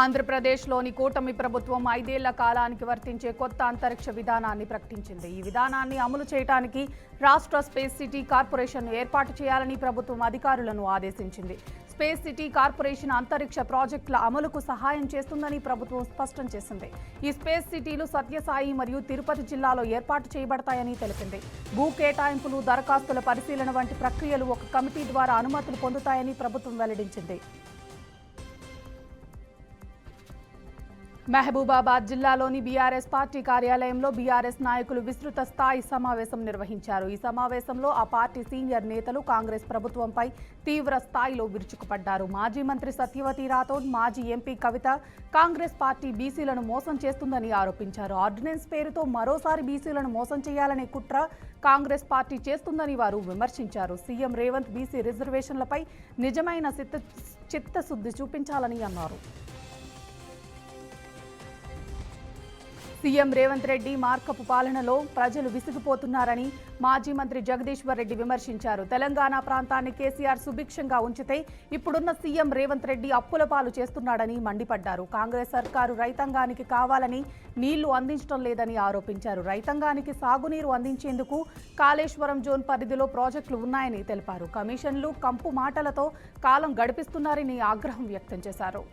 ఆంధ్రప్రదేశ్లోని కూటమి ప్రభుత్వం 5 ఏళ్ల కాలానికి వర్తించే కొత్త అంతరిక్ష విధానాన్ని ప్రకటించింది. ఈ విధానాన్ని అమలు చేయడానికి రాష్ట్ర స్పేస్ సిటీ కార్పొరేషన్ను ఏర్పాటు చేయాలని ప్రభుత్వం అధికారులను ఆదేశించింది. స్పేస్ సిటీ కార్పొరేషన్ అంతరిక్ష ప్రాజెక్టుల అమలుకు సహాయం చేస్తుందని ప్రభుత్వం స్పష్టం చేసింది. ఈ స్పేస్ సిటీలు సత్యసాయి మరియు తిరుపతి జిల్లాలో ఏర్పాటు చేయబడతాయని తెలిపింది. భూ కేటాయింపులు, దరఖాస్తుల పరిశీలన వంటి ప్రక్రియలు ఒక కమిటీ ద్వారా అనుమతులు పొందుతాయని ప్రభుత్వం వెల్లడించింది. మహబూబాబాద్ జిల్లాలోని బీఆర్ఎస్ పార్టీ కార్యాలయంలో బీఆర్ఎస్ నాయకులు విస్తృత స్థాయి సమావేశం నిర్వహించారు. ఈ సమావేశంలో ఆ పార్టీ సీనియర్ నేతలు కాంగ్రెస్ ప్రభుత్వంపై తీవ్ర స్థాయిలో విరుచుకుపడ్డారు. మాజీ మంత్రి సత్యవతి రాథోడ్, మాజీ ఎంపీ కవిత కాంగ్రెస్ పార్టీ బీసీలను మోసం చేస్తుందని ఆరోపించారు. ఆర్డినెన్స్ పేరుతో మరోసారి బీసీలను మోసం చేయాలనే కుట్ర కాంగ్రెస్ పార్టీ చేస్తుందని వారు విమర్శించారు. సీఎం రేవంత్ బీసీ రిజర్వేషన్లపై నిజమైన చిత్తశుద్ధి చూపించాలని అన్నారు. సీఎం రేవంత్ రెడ్డి మార్కపు పాలనలో ప్రజలు విసిగిపోతున్నారని మాజీ మంత్రి జగదీశ్వర్ రెడ్డి విమర్శించారు. తెలంగాణ ప్రాంతాన్ని కేసీఆర్ సుభిక్షంగా ఉంచితే ఇప్పుడున్న సీఎం రేవంత్ రెడ్డి అప్పుల పాలు చేస్తున్నాడని మండిపడ్డారు. కాంగ్రెస్ సర్కారు రైతాంగానికి కావాలని నీళ్లు అందించడం లేదని ఆరోపించారు. రైతాంగానికి సాగునీరు అందించేందుకు కాళేశ్వరం జోన్ పరిధిలో ప్రాజెక్టులు ఉన్నాయని తెలిపారు. కమిషన్లు, కంపు మాటలతో కాలం గడిపిస్తున్నారని ఆగ్రహం వ్యక్తం చేశారు.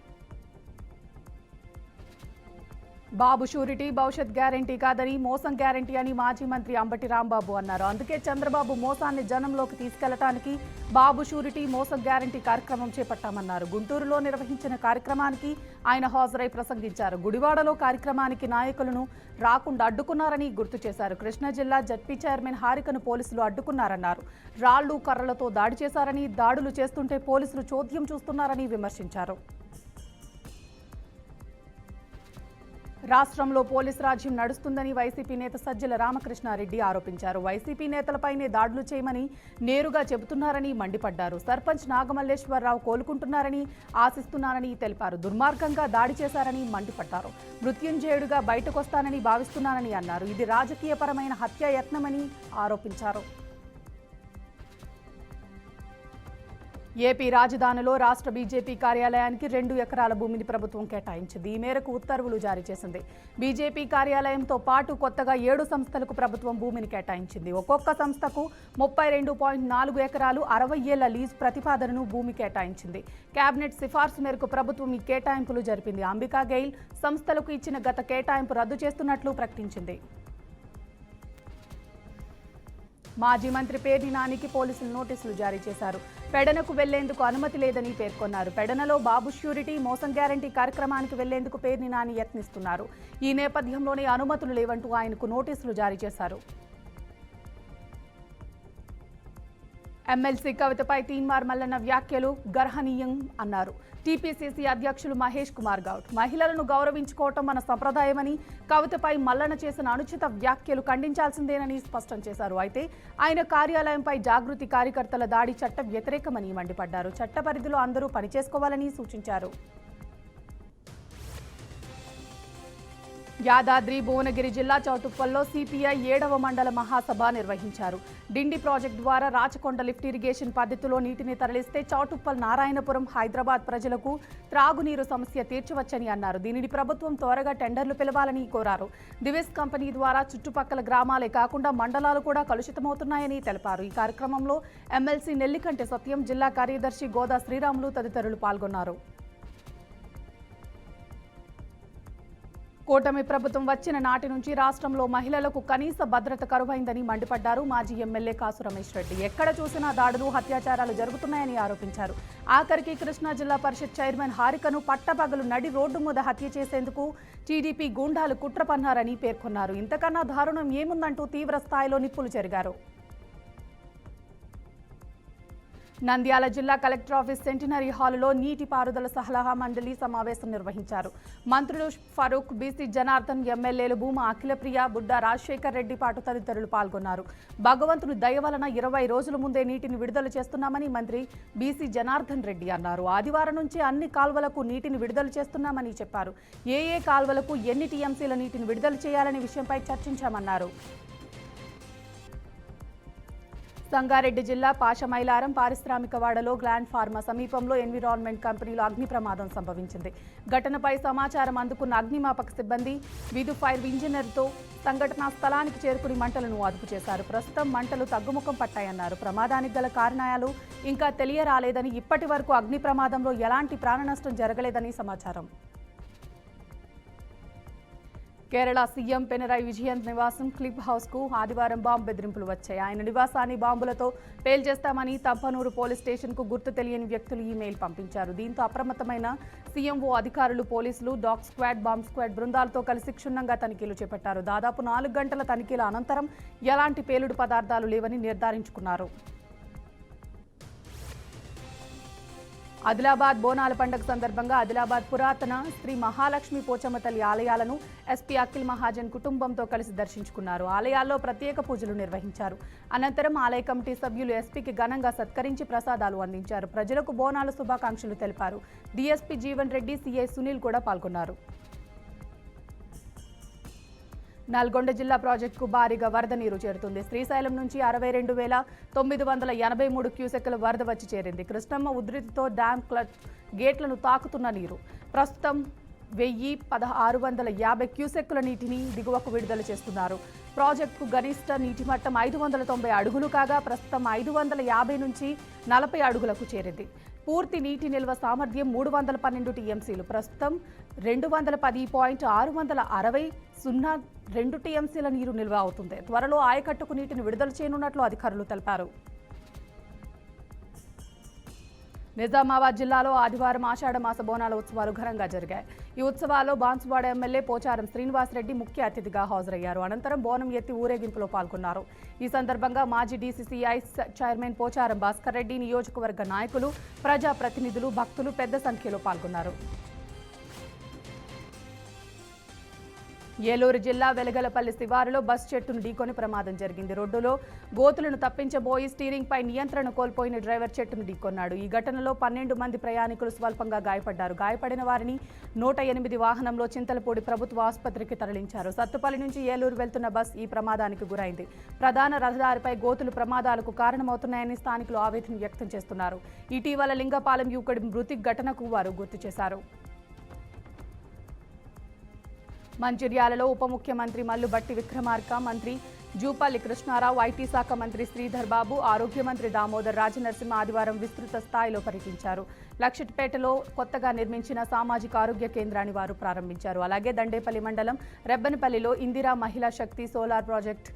బాబు షూరిటీ భవిష్యత్ గ్యారంటీ కాదని మోసం గ్యారంటీ అని మాజీ మంత్రి అంబటి రాంబాబు అన్నారు. అందుకే చంద్రబాబు మోసాన్ని జనంలోకి తీసుకెళ్లడానికి బాబు షూరిటీ మోసం గ్యారంటీ కార్యక్రమం చేపట్టామన్నారు. గుంటూరులో నిర్వహించిన కార్యక్రమానికి ఆయన హాజరై ప్రసంగించారు. గుడివాడలో కార్యక్రమానికి నాయకులను రాకుండా అడ్డుకున్నారని గుర్తు చేశారు. కృష్ణా జిల్లా జడ్పీ చైర్మన్ హారికను పోలీసులు అడ్డుకున్నారన్నారు. రాళ్లు, కర్రలతో దాడి చేశారని, దాడులు చేస్తుంటే పోలీసులు చోద్యం చూస్తున్నారని విమర్శించారు. రాష్ట్రంలో పోలీసు రాజ్యం నడుస్తుందని వైసీపీ నేత సజ్జల రామకృష్ణారెడ్డి ఆరోపించారు. వైసీపీ నేతలపైనే దాడులు చేయమని నేరుగా చెబుతున్నారని మండిపడ్డారు. సర్పంచ్ నాగమల్లేశ్వరరావు కోలుకుంటున్నారని ఆశిస్తున్నారని తెలిపారు. దుర్మార్గంగా దాడి చేశారని మండిపడ్డారు. మృత్యుంజయుడిగా బయటకొస్తానని భావిస్తున్నానని అన్నారు. ఇది రాజకీయపరమైన హత్యాయత్నమని ఆరోపించారు. ఏపీ రాజధానిలో రాష్ట్ర బీజేపీ కార్యాలయానికి 2 ఎకరాల భూమిని ప్రభుత్వం కేటాయించింది. ఈ మేరకు ఉత్తర్వులు జారీ చేసింది. బీజేపీ కార్యాలయంతో పాటు కొత్తగా 7 సంస్థలకు ప్రభుత్వం భూమిని కేటాయించింది. ఒక్కొక్క సంస్థకు 32.4 ఎకరాలు 60 ఏళ్ల లీజ్ ప్రతిపాదనను భూమి కేటాయించింది. కేబినెట్ సిఫార్సు మేరకు ప్రభుత్వం ఈ కేటాయింపులు జరిపింది. అంబికా గెయిల్ సంస్థలకు ఇచ్చిన గత కేటాయింపు రద్దు చేస్తున్నట్లు ప్రకటించింది. మాజీ మంత్రి పేర్ని నానికి పోలీసులు నోటీసులు జారీ చేశారు. పెడనకు వెళ్లేందుకు అనుమతి లేదని పేర్కొన్నారు. పెడనలో బాబు ష్యూరిటీ మోసం గ్యారంటీ కార్యక్రమానికి వెళ్లేందుకు పేర్ని నాని యత్నిస్తున్నారు. ఈ నేపథ్యంలోనే అనుమతులు లేవంటూ ఆయనకు నోటీసులు జారీ చేశారు. ఎమ్మెల్సీ కవితపై తీన్మార్ మల్లన్న వ్యాఖ్యలు గర్హనీయం అన్నారు. టీపీసీసీ అధ్యక్షులు మహేష్ కుమార్ గౌడ్ మహిళలను గౌరవించుకోవటం మన సంప్రదాయమని, కవితపై మల్లన్న చేసిన అనుచిత వ్యాఖ్యలు ఖండించాల్సిందేనని స్పష్టం చేశారు. అయితే ఆయన కార్యాలయంపై జాగృతి కార్యకర్తల దాడి చట్ట వ్యతిరేకమని మండిపడ్డారు. చట్ట పరిధిలో అందరూ పనిచేసుకోవాలని సూచించారు. యాదాద్రి భువనగిరి జిల్లా చౌటుప్పల్లో సిపిఐ 7వ మండల మహాసభ నిర్వహించారు. డిండి ప్రాజెక్టు ద్వారా రాచకొండ లిఫ్ట్ ఇరిగేషన్ పద్ధతిలో నీటిని తరలిస్తే చౌటుప్పల్, నారాయణపురం, హైదరాబాద్ ప్రజలకు త్రాగునీరు సమస్య తీర్చవచ్చని అన్నారు. దీనిని ప్రభుత్వం త్వరగా టెండర్లు పిలవాలని కోరారు. దివేస్ కంపెనీ ద్వారా చుట్టుపక్కల గ్రామాలే కాకుండా మండలాలు కూడా కలుషితమవుతున్నాయని తెలిపారు. ఈ కార్యక్రమంలో ఎమ్మెల్సీ నెల్లికంటి సత్యం, జిల్లా కార్యదర్శి గోదా శ్రీరాములు తదితరులు పాల్గొన్నారు. కూటమి ప్రభుత్వం వచ్చిన నాటి నుంచి రాష్ట్రంలో మహిళలకు కనీస భద్రత కరువైందని మండిపడ్డారు. మాజీ ఎమ్మెల్యే కాసు రమేష్ రెడ్డి ఎక్కడ చూసినా దాడులు, అత్యాచారాలు జరుగుతున్నాయని ఆరోపించారు. ఆఖరికి కృష్ణా జిల్లా పరిషత్ చైర్మన్ హారికను పట్టపగలు నడి రోడ్డు మీద హత్య చేసేందుకు టీడీపీ గూండాలు కుట్ర పన్నారని పేర్కొన్నారు. ఇంతకన్నా దారుణం ఏముందంటూ తీవ్ర స్థాయిలో నిప్పులు చెరిగారు. నంద్యాల జిల్లా కలెక్టర్ ఆఫీస్ సెంటినరీ హాలులో నీటిపారుదల సలహా మండలి సమావేశం నిర్వహించారు. మంత్రులు ఫరూక్, బీసీ జనార్దన్, ఎమ్మెల్యేలు భూమా అఖిలప్రియ, బుడ్డా రాజశేఖర్ రెడ్డి పాటు తదితరులు పాల్గొన్నారు. భగవంతుని దయ వలన 20 రోజుల ముందే నీటిని విడుదల చేస్తున్నామని మంత్రి బీసీ జనార్దన్ రెడ్డి అన్నారు. ఆదివారం నుంచి అన్ని కాల్వలకు నీటిని విడుదల చేస్తున్నామని చెప్పారు. ఏ కాల్వలకు ఎన్ని టీఎంసీల నీటిని విడుదల చేయాలనే విషయంపై చర్చించామన్నారు. సంగారెడ్డి జిల్లా పాషమైలారం పారిశ్రామికవాడలో గ్లాండ్ ఫార్మా సమీపంలో ఎన్విరాన్మెంట్ కంపెనీలో అగ్ని ప్రమాదం సంభవించింది. ఘటనపై సమాచారం అందుకున్న అగ్నిమాపక సిబ్బంది విధు ఫైర్ ఇంజనీర్తో సంఘటనా స్థలానికి చేరుకుని మంటలను అదుపు చేశారు. ప్రస్తుతం మంటలు తగ్గుముఖం పట్టాయన్నారు. ప్రమాదానికి గల కారణాలు ఇంకా తెలియరాలేదని, ఇప్పటి వరకు అగ్ని ప్రమాదంలో ఎలాంటి ప్రాణనష్టం జరగలేదని సమాచారం. కేరళ సీఎం పినరయి విజయన్ నివాసం క్లిప్ హౌస్ కు ఆదివారం బాంబు బెదిరింపులు వచ్చాయి. ఆయన నివాసాన్ని బాంబులతో పేల్చేస్తామని తంపనూరు పోలీస్ స్టేషన్ కు గుర్తు తెలియని వ్యక్తులు ఈమెయిల్ పంపించారు. దీంతో అప్రమత్తమైన సీఎంఓ అధికారులు, పోలీసులు, డాగ్ స్క్వాడ్, బాంబ్ స్క్వాడ్ బృందాలతో కలిసి క్షుణ్ణంగా తనిఖీలు చేపట్టారు. దాదాపు 4 గంటల తనిఖీల అనంతరం ఎలాంటి పేలుడు పదార్థాలు లేవని నిర్ధారించుకున్నారు. ఆదిలాబాద్ బోనాల పండుగ సందర్భంగా ఆదిలాబాద్ పురాతన శ్రీ మహాలక్ష్మి పోచమ్మ తల్లి ఆలయాలను ఎస్పీ అఖిల్ మహాజన్ కుటుంబంతో కలిసి దర్శించుకున్నారు. ఆలయాల్లో ప్రత్యేక పూజలు నిర్వహించారు. అనంతరం ఆలయ కమిటీ సభ్యులు ఎస్పీకి ఘనంగా సత్కరించి ప్రసాదాలు అందించారు. ప్రజలకు బోనాల శుభాకాంక్షలు తెలిపారు. డీఎస్పీ జీవన్ రెడ్డి, సీఐ సునీల్ కూడా పాల్గొన్నారు. నల్గొండ జిల్లా ప్రాజెక్టుకు భారీగా వరద నీరు చేరుతుంది. శ్రీశైలం నుంచి 62,983 క్యూసెక్కుల వరద వచ్చి చేరింది. కృష్ణమ్మ ఉధృతితో డ్యాం గేట్లను తాకుతున్న నీరు ప్రస్తుతం 1,650 క్యూసెక్కుల నీటిని దిగువకు విడుదల చేస్తున్నారు. ప్రాజెక్టుకు గరిష్ట నీటి మట్టం 590 అడుగులు కాగా ప్రస్తుతం 550 నుంచి 40 అడుగులకు చేరింది. పూర్తి నీటి నిల్వ సామర్థ్యం 312 టీఎంసీలు. ప్రస్తుతం 210.660 టీఎంసీల నీరు నిల్వ అవుతుంది. త్వరలో ఆయకట్టుకు నీటిని విడుదల చేయనున్నట్లు అధికారులు తెలిపారు. నిజామాబాద్ జిల్లాలో ఆదివారం ఆషాఢ మాస బోనాల ఉత్సవాలు ఘనంగా జరిగాయి. ఈ ఉత్సవాల్లో బాన్సువాడ ఎమ్మెల్యే పోచారం శ్రీనివాసరెడ్డి ముఖ్య అతిథిగా హాజరయ్యారు. అనంతరం బోనం ఎత్తి ఊరేగింపులో పాల్గొన్నారు. ఈ సందర్భంగా మాజీ డీసీసీఐ చైర్మన్ పోచారం భాస్కర్ రెడ్డి, నియోజకవర్గ నాయకులు, ప్రజాప్రతినిధులు, భక్తులు పెద్ద సంఖ్యలో పాల్గొన్నారు. ఏలూరు జిల్లా వెలగలపల్లి శివారులో బస్ చెట్టును ఢీకొని ప్రమాదం జరిగింది. రోడ్డులో గోతులను తప్పించబోయి స్టీరింగ్ పై నియంత్రణ కోల్పోయిన డ్రైవర్ చెట్టును ఢీకొన్నాడు. ఈ ఘటనలో 12 మంది ప్రయాణికులు స్వల్పంగా గాయపడ్డారు. గాయపడిన వారిని 108 వాహనంలో చింతలపూడి ప్రభుత్వ ఆసుపత్రికి తరలించారు. సత్తుపల్లి నుంచి ఏలూరు వెళ్తున్న బస్ ఈ ప్రమాదానికి గురైంది. ప్రధాన రహదారిపై గోతులు ప్రమాదాలకు కారణమవుతున్నాయని స్థానికులు ఆవేదన వ్యక్తం చేస్తున్నారు. ఇటీవల లింగపాలెం యువకుడి మృతి ఘటనకు వారు గుర్తు చేశారు. మంచిర్యాలలో ఉప ముఖ్యమంత్రి మల్లుబట్టి విక్రమార్క, మంత్రి జూపల్లి కృష్ణారావు, ఐటీ శాఖ మంత్రి శ్రీధర్ బాబు, ఆరోగ్య మంత్రి దామోదర్ రాజనరసింహ ఆదివారం విస్తృత స్థాయిలో పర్యటించారు. లక్షట్పేటలో కొత్తగా నిర్మించిన సామాజిక ఆరోగ్య కేంద్రాన్ని వారు ప్రారంభించారు. అలాగే దండేపల్లి మండలం రెబ్బనపల్లిలో ఇందిరా మహిళా శక్తి సోలార్ ప్రాజెక్ట్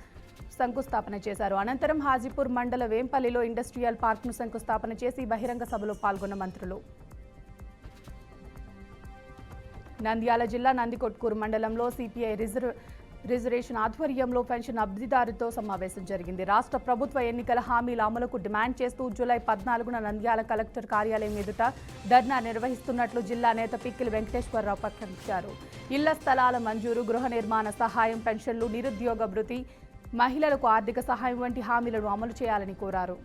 శంకుస్థాపన చేశారు. అనంతరం హాజీపూర్ మండల వేంపల్లిలో ఇండస్ట్రియల్ పార్క్ను శంకుస్థాపన చేసి బహిరంగ సభలో పాల్గొన్న మంత్రులు. నంద్యాల జిల్లా నందికొట్కూరు మండలంలో సిపిఐ రిజర్వేషన్ ఆధ్వర్యంలో పెన్షన్ లబ్ధిదారుతో సమావేశం జరిగింది. రాష్ట్ర ప్రభుత్వ ఎన్నికల హామీల అమలుకు డిమాండ్ చేస్తూ జూలై 14న నంద్యాల కలెక్టర్ కార్యాలయం ఎదుట ధర్నా నిర్వహిస్తున్నట్లు జిల్లా నేత పిక్కిలి వెంకటేశ్వరరావు ప్రకటించారు. ఇళ్ల స్థలాల మంజూరు, గృహ నిర్మాణ సహాయం, పెన్షన్లు, నిరుద్యోగ భృతి, మహిళలకు ఆర్థిక సహాయం వంటి హామీలను అమలు చేయాలని కోరారు.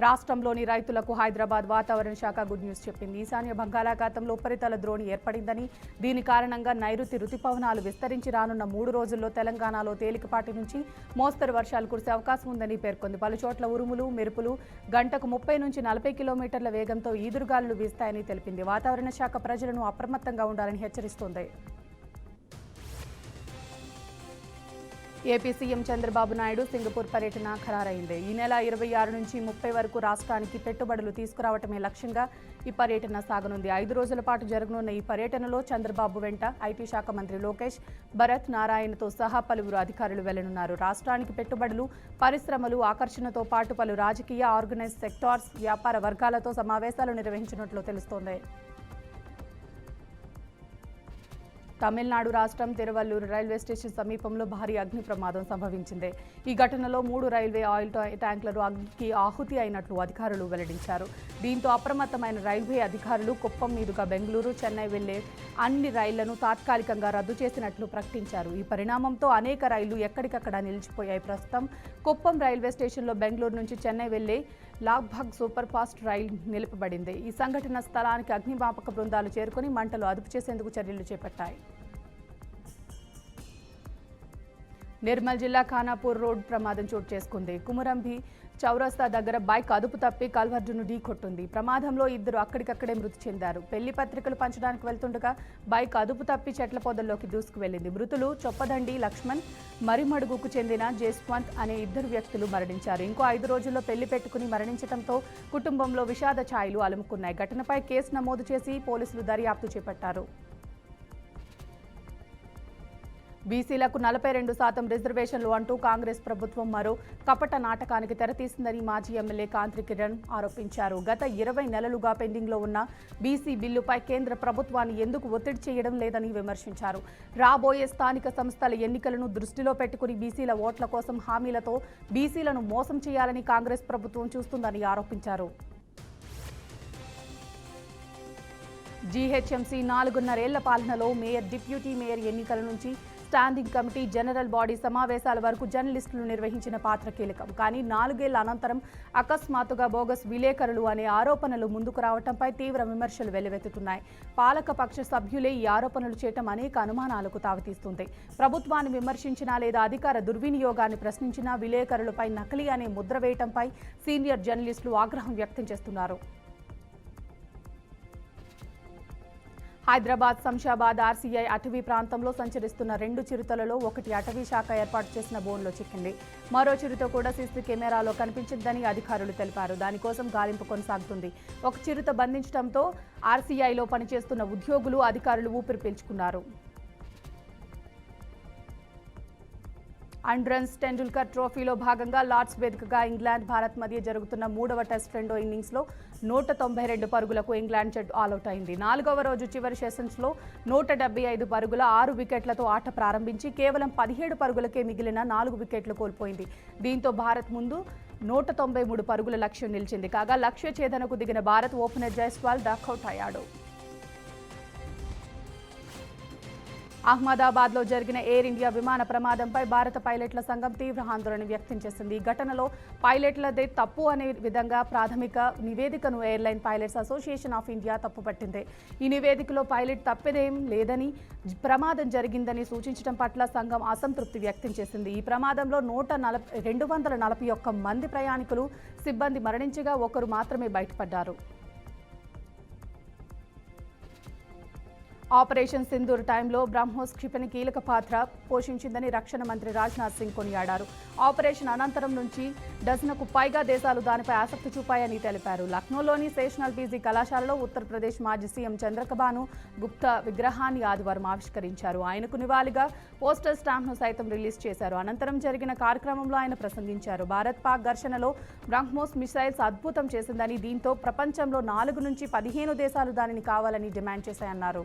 రాష్ట్రంలోని రైతులకు హైదరాబాద్ వాతావరణ శాఖ గుడ్ న్యూస్ చెప్పింది. ఈశాన్య బంగాళాఖాతంలో ఉపరితల ద్రోణి ఏర్పడిందని, దీని కారణంగా నైరుతి రుతుపవనాలు విస్తరించి రానున్న 3 రోజుల్లో తెలంగాణలో తేలికపాటి నుంచి మోస్తరు వర్షాలు కురిసే అవకాశం ఉందని పేర్కొంది. పలుచోట్ల ఉరుములు, మెరుపులు గంటకు 30 నుంచి 40 కిలోమీటర్ల వేగంతో ఈదురుగాలులు వీస్తాయని తెలిపింది. వాతావరణ శాఖ ప్రజలను అప్రమత్తంగా ఉండాలని హెచ్చరిస్తోంది. AP CM Chandrababu Naidu Singapore పర్యటన ఖరారైంది. ఈ నెల 26 నుంచి 30 వరకు రాష్ట్రానికి పెట్టుబడులు తీసుకురావటమే లక్ష్యంగా ఈ పర్యటన సాగనుంది. 5 రోజుల పాటు జరగనున్న ఈ పర్యటనలో చంద్రబాబు వెంట ఐటీ శాఖ మంత్రి లోకేష్, భరత్ నారాయణతో సహా పలువురు అధికారులు వెళ్లనున్నారు. రాష్ట్రానికి పెట్టుబడులు, పరిశ్రమలు ఆకర్షణతో పాటు పలు రాజకీయ, ఆర్గనైజ్ సెక్టార్స్, వ్యాపార వర్గాలతో సమావేశాలు నిర్వహించినట్లు తెలుస్తోంది. తమిళనాడు రాష్ట్రం తిరువల్లూరు రైల్వే స్టేషన్ సమీపంలో భారీ అగ్ని ప్రమాదం సంభవించింది. ఈ ఘటనలో 3 రైల్వే ఆయిల్ ట్యాంకులు అగ్నికి ఆహుతి అయినట్లు అధికారులు వెల్లడించారు. దీంతో అప్రమత్తమైన రైల్వే అధికారులు కుప్పం మీదుగా బెంగళూరు, చెన్నై వెళ్లే అన్ని రైళ్లను తాత్కాలికంగా రద్దు చేసినట్లు ప్రకటించారు. ఈ పరిణామంతో అనేక రైళ్లు ఎక్కడికక్కడ నిలిచిపోయాయి. ప్రస్తుతం కుప్పం రైల్వే స్టేషన్లో బెంగళూరు నుంచి చెన్నై వెళ్లే లాగ్భగ్ సూపర్ ఫాస్ట్ రైలు నిలుపబడింది. ఈ సంఘటన స్థలానికి అగ్నిమాపక బృందాలు చేరుకుని మంటలు అదుపు చేసేందుకు చర్యలు చేపట్టాయి. నిర్మల్ జిల్లా ఖానాపూర్ రోడ్ ప్రమాదం చోటు చేసుకుంది. కుమురంభి చౌరస్తా దగ్గర బైక్ అదుపు తప్పి కల్వర్డును ఢీకొట్టింది. ప్రమాదంలో ఇద్దరు అక్కడికక్కడే మృతి చెందారు. పెళ్లి పత్రికలు పంచడానికి వెళ్తుండగా బైక్ అదుపు తప్పి చెట్ల పొదల్లోకి దూసుకువెళ్లింది. మృతులు చొప్పదండి లక్ష్మణ్, మరిమడుగుకు చెందిన జస్వంత్ అనే ఇద్దరు వ్యక్తులు మరణించారు. ఇంకో 5 రోజుల్లో పెళ్లి పెట్టుకుని మరణించడంతో కుటుంబంలో విషాద ఛాయలు అలుముకున్నాయి. ఘటనపై కేసు నమోదు చేసి పోలీసులు దర్యాప్తు చేపట్టారు. బీసీలకు 42% రిజర్వేషన్లు అంటూ కాంగ్రెస్ ప్రభుత్వం మరో కపట నాటకానికి తెరతీసిందని మాజీ ఎమ్మెల్యే కాంతి కిరణ్ ఆరోపించారు. గత 20 నెలలుగా పెండింగ్లో ఉన్న బీసీ బిల్లుపై కేంద్ర ప్రభుత్వాన్ని ఎందుకు ఒత్తిడి చేయడం లేదని విమర్శించారు. రాబోయే స్థానిక సంస్థల ఎన్నికలను దృష్టిలో పెట్టుకుని బీసీల ఓట్ల కోసం హామీలతో బీసీలను మోసం చేయాలని కాంగ్రెస్ ప్రభుత్వం చూస్తుందని ఆరోపించారు. జీహెచ్ఎంసీ 4.5 ఏళ్ల పాలనలో మేయర్, డిప్యూటీ మేయర్ ఎన్నికల నుంచి స్టాండింగ్ కమిటీ, జనరల్ బాడీ సమావేశాల వరకు జర్నలిస్టులు నిర్వహించిన పాత్ర కీలకం. కానీ 4 ఏళ్ల అనంతరం అకస్మాత్తుగా బోగస్ విలేకరులు అనే ఆరోపణలు ముందుకు రావడంపై తీవ్ర విమర్శలు వెల్లువెత్తుతున్నాయి. పాలకపక్ష సభ్యులే ఈ ఆరోపణలు చేయటం అనేక అనుమానాలకు తావితీస్తుంది. ప్రభుత్వాన్ని విమర్శించినా లేదా అధికార దుర్వినియోగాన్ని ప్రశ్నించినా విలేకరులపై నకిలీ అనే ముద్ర వేయటంపై సీనియర్ జర్నలిస్టులు ఆగ్రహం వ్యక్తం చేస్తున్నారు. హైదరాబాద్ శంషాబాద్ ఆర్సీఐ అటవీ ప్రాంతంలో సంచరిస్తున్న 2 చిరుతలలో ఒకటి అటవీ శాఖ ఏర్పాటు చేసిన బోన్లో చిక్కింది. మరో చిరుత కూడా సీసీ కెమెరాలో కనిపించిందని అధికారులు తెలిపారు. దానికోసం గాలింపు కొనసాగుతుంది. ఒక చిరుత బంధించడంతో ఆర్సీఐలో పనిచేస్తున్న ఉద్యోగులు, అధికారులు ఊపిరి పీల్చుకున్నారు. అండ్రన్స్ టెండూల్కర్ ట్రోఫీలో భాగంగా లార్డ్స్ వేదికగా ఇంగ్లాండ్, భారత్ మధ్య జరుగుతున్న 3వ టెస్ట్ రెండో ఇన్నింగ్స్లో 192 పరుగులకు ఇంగ్లాండ్ జట్టు ఆలౌట్ అయింది. 4వ రోజు చివరి సెషన్స్లో 175 పరుగుల 6 వికెట్లతో ఆట ప్రారంభించి కేవలం 17 పరుగులకే మిగిలిన 4 వికెట్లు కోల్పోయింది. దీంతో భారత్ ముందు 193 పరుగుల లక్ష్యం నిలిచింది. కాగా లక్ష్య ఛేదనకు దిగిన భారత్ ఓపెనర్ జైస్వాల్ డకౌట్ అయ్యాడు. అహ్మదాబాద్లో జరిగిన ఎయిర్ ఇండియా విమాన ప్రమాదంపై భారత పైలట్ల సంఘం తీవ్ర ఆందోళన వ్యక్తం చేసింది. ఈ ఘటనలో పైలట్లదే తప్పు అనే విధంగా ప్రాథమిక నివేదికను Airline Pilots Association of India తప్పుపట్టింది. ఈ నివేదికలో పైలట్ తప్పిదేం లేదని, ప్రమాదం జరిగిందని సూచించడం పట్ల సంఘం అసంతృప్తి వ్యక్తం చేసింది. ఈ ప్రమాదంలో 241 మంది ప్రయాణికులు, సిబ్బంది మరణించగా ఒకరు మాత్రమే బయటపడ్డారు. ఆపరేషన్ సింధూర్ టైంలో బ్రహ్మోస్ క్షిపణి కీలక పాత్ర పోషించిందని రక్షణ మంత్రి రాజ్నాథ్ సింగ్ కొనియాడారు. ఆపరేషన్ అనంతరం నుంచి డజన్కు పైగా దేశాలు దానిపై ఆసక్తి చూపాయని తెలిపారు. లక్నోలోని సేషనల్ పీజీ కళాశాలలో ఉత్తరప్రదేశ్ మాజీ సీఎం చంద్రకబాను గుప్తా విగ్రహాన్ని ఆదివారం ఆవిష్కరించారు. ఆయనకు నివాళిగా పోస్టల్ స్టాంప్ను సైతం రిలీజ్ చేశారు. అనంతరం జరిగిన కార్యక్రమంలో ఆయన ప్రసంగించారు. భారత్ పాక్ ఘర్షణలో బ్రహ్మోస్ మిసైల్స్ అద్భుతం చేసిందని, దీంతో ప్రపంచంలో 4 నుంచి 15 దేశాలు దానిని కావాలని డిమాండ్ చేశాయన్నారు.